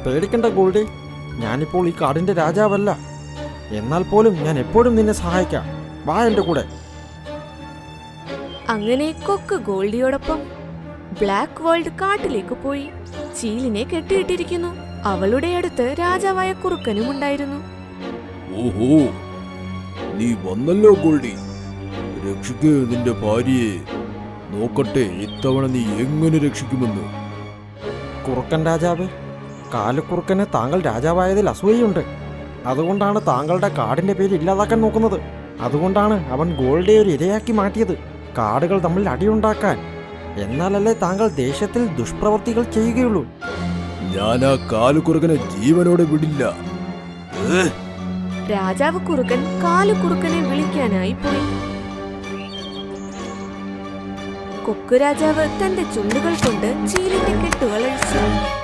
പേടിക്കണ്ട ഗോൾഡി, ഞാനിപ്പോൾ ഈ കാടിന്റെ രാജാവല്ല. എന്നാൽ പോലും ഞാൻ എപ്പോഴും നിന്നെ സഹായിക്കാം. വാ എന്റെ കൂടെ. അങ്ങനെ കൊക്ക് ഗോൾഡിയോടൊപ്പം ബ്ലാക്ക് വേൾഡ് കാട്ടിലേക്ക് പോയി. ചീലിനെ കെട്ടിയിട്ടിരിക്കുന്നു. അവളുടെ അടുത്ത് രാജാവായ കുറുക്കനും ഉണ്ടായിരുന്നു. ഓഹോ, നീ വന്നല്ലോ ഗോൾഡി. രക്ഷിക്കേ നിന്റെ ഭാര്യയെ. നോക്കട്ടെ ഇത്തവണ നീ എങ്ങനെ രക്ഷിക്കുമെന്ന്. കുറുക്കൻ രാജാവ്, കാലുക്കുറുക്കന് താങ്കൾ രാജാവായതിൽ അസൂയയുണ്ട്. അതുകൊണ്ടാണ് താങ്കളുടെ കാടിന്റെ പേര് ഇല്ലാതാക്കാൻ നോക്കുന്നത്. അതുകൊണ്ടാണ് അവൻ ഗോൾഡിയെ ഒരു ഇരയാക്കി മാറ്റിയത്, കാടുകൾ തമ്മിൽ അടിയുണ്ടാക്കാൻ. എന്നാലല്ലേ താങ്കൾ ദേശത്തിൽ ദുഷ്പ്രവർത്തികൾ ചെയ്യുകയുള്ളൂ. ഞാൻ ആ കാലുകുറുക്കനെ ജീവനോടെ വിടില്ല. രാജാവ് കുറുക്കൻ കാലുകുറുക്കനെ വിളിക്കാനായി പോയി. കൊക്കു രാജാവ് തന്റെ ചുണ്ടുകൾ കൊണ്ട് ചീലിന്റെ കെട്ടുകൾ അഴിച്ചു.